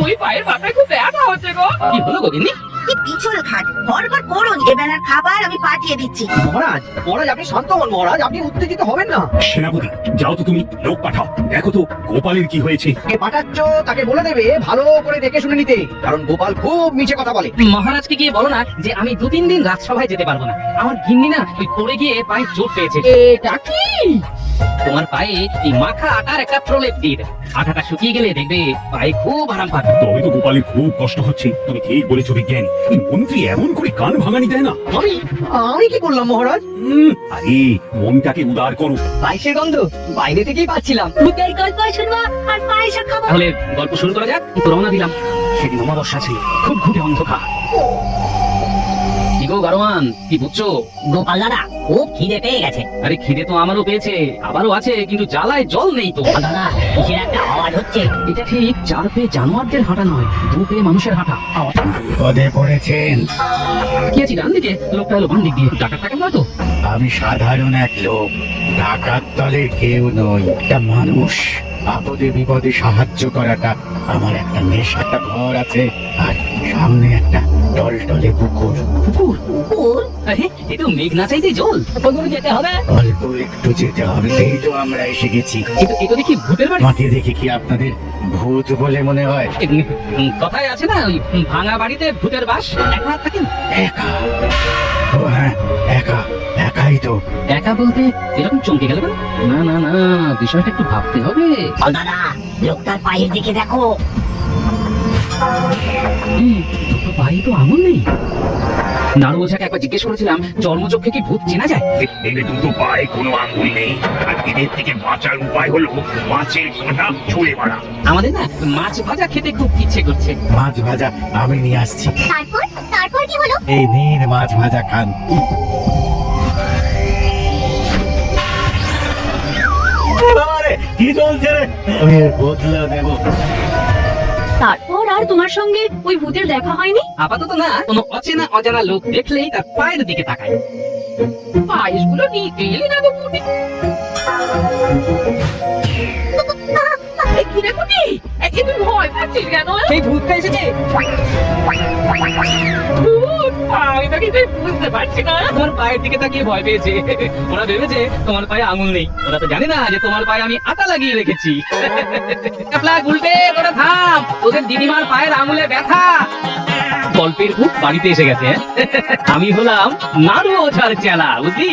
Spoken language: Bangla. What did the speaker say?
ওই পায়ের পাতায় খুব ব্যথা হচ্ছে গো। কি হলো গো গিন্নি? কি পিছল খাট, গড়বড় করুন। এবেলার খাবার আমি পাঠিয়ে দিচ্ছি। মহারাজ মহারাজ আপনি শান্ত হন মহারাজ, আপনি উত্তেজিত হবেন না। সেনাপতি, যাও তো তুমি, লোক পাঠাও, দেখো তো গোপালের কি হয়েছে। কে পাঠাচ্ছ তাকে বলে দেবে ভালো করে দেখে শুনে নিতে, কারণ গোপাল খুব মিছে কথা বলে। মহারাজকে গিয়ে বলো না যে আমি 2-3 দিন রাজসভায় যেতে পারবো না। আমার গিন্নি না ওই পড়ে গিয়ে পায়ে চোট পেয়েছে। এটা কি? তোমার পায়ে এই মাখা আটার একটা প্রলেপ দিয়ে দেবে। আটাটা শুকিয়ে গেলে দেখবে পায়ে খুব আরাম পাবে। তবে তো গোপালের খুব কষ্ট হচ্ছে। তুমি ঠিক বলেছো বিজ্ঞানী, মন্ত্রী এমন করে কান ভাঙানি দেয় না। আমি আমি কি করলাম মহারাজ? আরে মনটাকে উদার করো। পায়েসের গন্ধ বাইরে থেকেই পাচ্ছিলাম। ভূতের গল্প শুনবো আর পায়েস খাবো। তাহলে গল্প শুরু করা যাক। তো রওনা দিলাম। সেদিন অমাবস্যা ছিল, খুব ঘুটে অন্ধকার। কি গো গারোয়ান, কি বুঝছো? গোপাল দাদা, খুব খিদে পেয়ে গেছে। আরে খিদে তো আমারও পেয়েছে, আবারও আছে, কিন্তু জ্বালায় জল নেই তো। দাদা, কিসের একটা আওয়াজ হচ্ছে। এটা ঠিক 4 পেয়ে জানোয়ারদের হাঁটা নয়, 2 পেয়ে মানুষের হাঁটা। বিপদে পড়েছেন। কি আছে ডান দিকে, লোকটা হলো বাম দিক দিয়ে। ডাকাতটাকে নয় তো? আমি সাধারণ এক লোক, ডাকাত দলের কেউ নই, একটা মানুষ। আপদে বিপদে সাহায্য করাটা আমার একটা নেশা। একটা ঘর আছে আর সামনে একটা টলটলে পুকুর। কুকুর? কুকুর? আরে এ তো মেঘ না চাইতে জল। কোথাও যেতে হবে? অল্প একটু যেতে হবে, এই তো আমরা এসে গেছি। এ তো দেখি ভূতের বাড়ি। মাকে দেখে কি আপনাদের ভূত বলে মনে হয়? কথায় আছে না, ওই ভাঙা বাড়িতে ভূতের বাস। একা থাকেন? একা? ও হ্যাঁ, একা, একাই তো। একা বলতে এরকম চমকে গেল কেন? না না না, বিষয়টা একটু ভাবতে হবে। ও দাদা, লোকটার পায়ের দিকে দেখো। দুটো পায়ে তো আঙুল নেই। নাড়ু ওঝাকে একবার জিজ্ঞেস করেছিলাম চর্মচক্ষে কি ভূত চেনা যায়। এদের দুটো পায়ে কোনো আঙ্গুল নেই, আর এদের থেকে বাঁচার উপায় হলো মাছের কাঁটা ছুঁড়ে মারা। আমাদের না মাছ ভাজা খেতে খুব ইচ্ছে করছে। মাছ ভাজা আমি নিয়ে আসছি। তারপর তারপর কি হলো? এই নিন মাছ ভাজা খান। আরে, কি চলছে রে? আমি এর বদলা দেব। তারপর আর তোমার সঙ্গে ওই ভূতের দেখা হয়নি? আপাতত না, কোনো অচেনা অজানা লোক দেখলেই তার পায়ের দিকে তাকায়। পায়েসগুলো নিতে এলি না গো পুটি। কি রে পুটি, একে তুই ভয় পাচ্ছিস কেন? সেই ভূতটা এসেছে। ভূত? আমি তো কিছুই বুঝতে পারছি না। তোমার পায়ের দিকে তাকিয়ে ভয় পেয়েছে। ওরা ভেবেছে তোমার পায়ে আঙুল নেই। ওরা তো জানে না যে তোমার পায়ে আমি আটা লাগিয়ে রেখেছি। ক্যাপলা গুলটে, ওরা থাম। ওদের দিদিমার পায়ের আঙুলে ব্যথা। গল্পের ভূত বাড়িতে এসে গেছে। আমি হলাম নাড়ু ওঝার চেলা, বুঝলি?